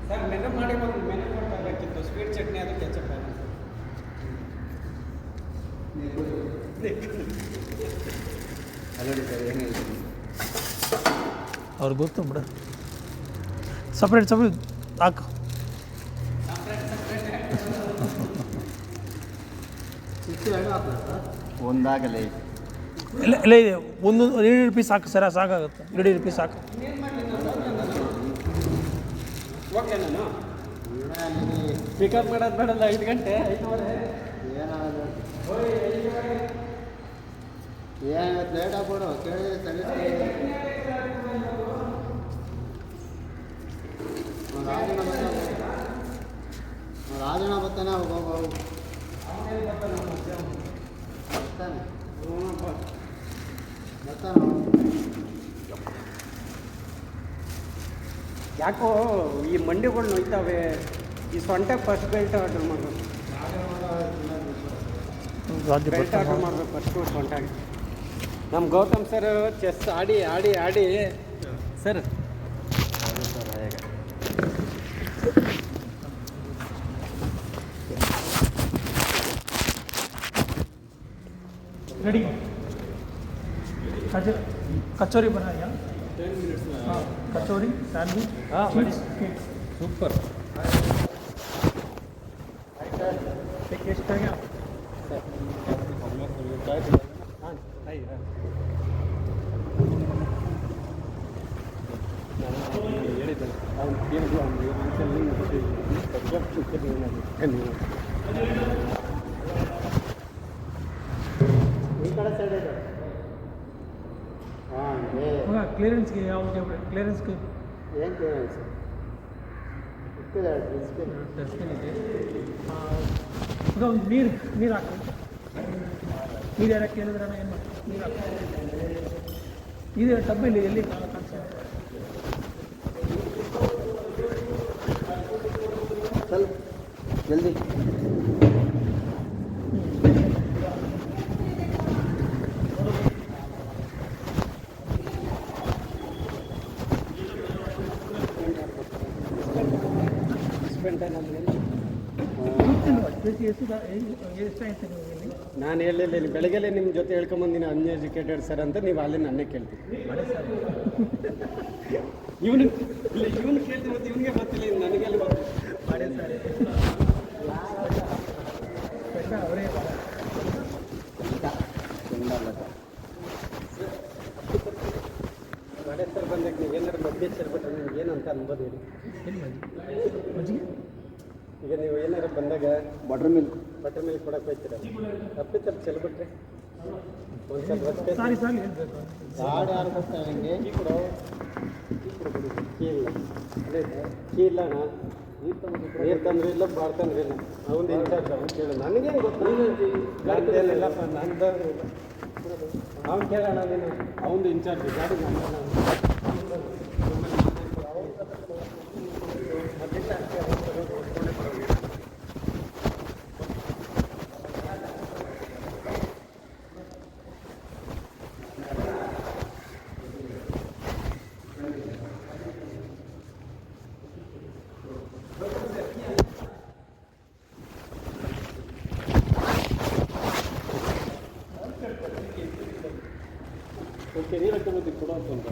Sir menu ಮಾಡಿ ಒಂದು menu ಕೊಡಬೇಕಿತ್ತು, ಸ್ವೀಟ್ ಚಟ್ನಿ ಅದು ಕೆಚಪ್ ಅಲ್ಲ ಅಲ್ಲಡಿ ಸರ್ ಏನಿಲ್ಲ ಅವ್ರಿಗೆ ಗೊತ್ತು ಬಿಡ. ಸಪ್ರೇಟ್ ಹಾಕು. ಒಂದಾಗಲೇ ಇಲ್ಲ ಇಲ್ಲ ಇದೆ, ಒಂದು 2 ಪೀಸ್ ಹಾಕು ಸರ, ಸಾಕಾಗುತ್ತೆ. 2 ಪೀಸ್ ಹಾಕು. ಓಕೆ, ನಾನು ಪಿಕಪ್ ಮಾಡೋದು ಬೇಡಲ್ಲ. 5 ಗಂಟೆ 5:30 ಏನಾದ್ರು ಏನು ಲೇಟ್ ಆಗ್ಬಿಡು ಕೇಳಿ ಸರಿ. ರಾಜಣ್ಣ ಬರ್ತಾನೆ, ಬರ್ತಾನೆ ಯಾಕೋ ಈ ಮಂಡಿಗಳು ನೋಯ್ತಾವೆ. ಈ ಸೊಂಟೆ ಫಸ್ಟ್ ಬೆಲ್ಟ್ ಆರ್ಡರ್ ಮಾಡಬೇಕು, ಬೆಲ್ಟ್ ಆರ್ಡರ್ ಮಾಡಬೇಕು ಫಸ್ಟು ಸೊಂಟಾಗಿ. ನಮ್ಮ ಗೌತಮ್ ಸರ್ ಚೆಸ್ ಆಡಿ ಆಡಿ ಆಡಿ ಸರ್ रेडी कचौरी बनाया। 10 minutes में। हाँ, कचौरी सैंडविच। हाँ, केक सूपर। टेस्ट आ गया। क्लियरेंस के क्लियरेंस के ಏನು ಕ್ಲಿಯರೆನ್ಸ್ डस्टबिन ಇದೆ. ಒಂದು ನೀರು ಹಾಕಿ. ನೀರು ಯಾರು ಕೇಳಿದ್ರೆ ಏನು ಮಾಡಿ ನೀರು ಹಾಕಿ. ಇದು ಟಬ್ಬಲ್ಲಿ ಎಲ್ಲಿ ಕಾಣಿಸ್ತಾ ಸ್ವಲ್ಪ ಜಲ್ದಿ. ನಾನು ಹೇಳಿಲ್ಲ, ಬೆಳಗ್ಗೆ ನಿಮ್ಮ ಜೊತೆ ಹೇಳ್ಕೊಂಬಂದಿನಿ ಅನ್ಎಜುಕೇಟೆಡ್ ಸರ್ ಅಂತ. ನೀವು ಅಲ್ಲಿ ನನ್ನೇ ಕೇಳ್ತೀವಿ. ಇವನು ಕೇಳ್ತೀವಿ ಮತ್ತು ಇವನಿಗೆ ಗೊತ್ತಿಲ್ಲ, ನನಗೆಲ್ಲಿ ಬಡೆ ಸರ್ ಬಂದಾಗ ನೀವು ಏನಾರು ಮಧ್ಯೆ ಸೇರ್ಬಿಟ್ರೆ ನಿಮ್ಗೆ ಏನಂತ ಅನ್ಬೋದು ಹೇಳಿ. ಈಗ ನೀವು ಏನಾರು ಬಂದಾಗ ಬಟರ್ ಮಿಲ್ಕ್ ಕೊಡಕ್ಕೆ ಹೋಗ್ತೀರ, ತಪ್ಪಿ ಚೆಲ್ಬಿಟ್ರೆ ಒಂದು ಸ್ವಲ್ಪ ಯಾರು ಯಾರು ಕೊಡ್ತಾರೆ ನಿಮಗೆ? ಕೀ ಇಲ್ಲ ಅಣ್ಣ, ನೀರು ತಂದ್ರೆ ಇಲ್ಲ, ಬಾರ್ ತಂದ್ರೆ ಇಲ್ಲ. ಅವನು ಇನ್ಚಾರ್ಜ್, ಅವ್ನು ಕೇಳು. ನನಗೇನು ಗೊತ್ತು, ನಂದೇನಿಲ್ಲಪ್ಪ, ನಂದು ಅವ್ನು ಕೇಳೋಣ. ನೀನು ಅವನು ಇನ್ಚಾರ್ಜ್ ಗಾಡಿ ನೀರು ಹಾಕೋದು ಕೊಡೋ ಅಂತ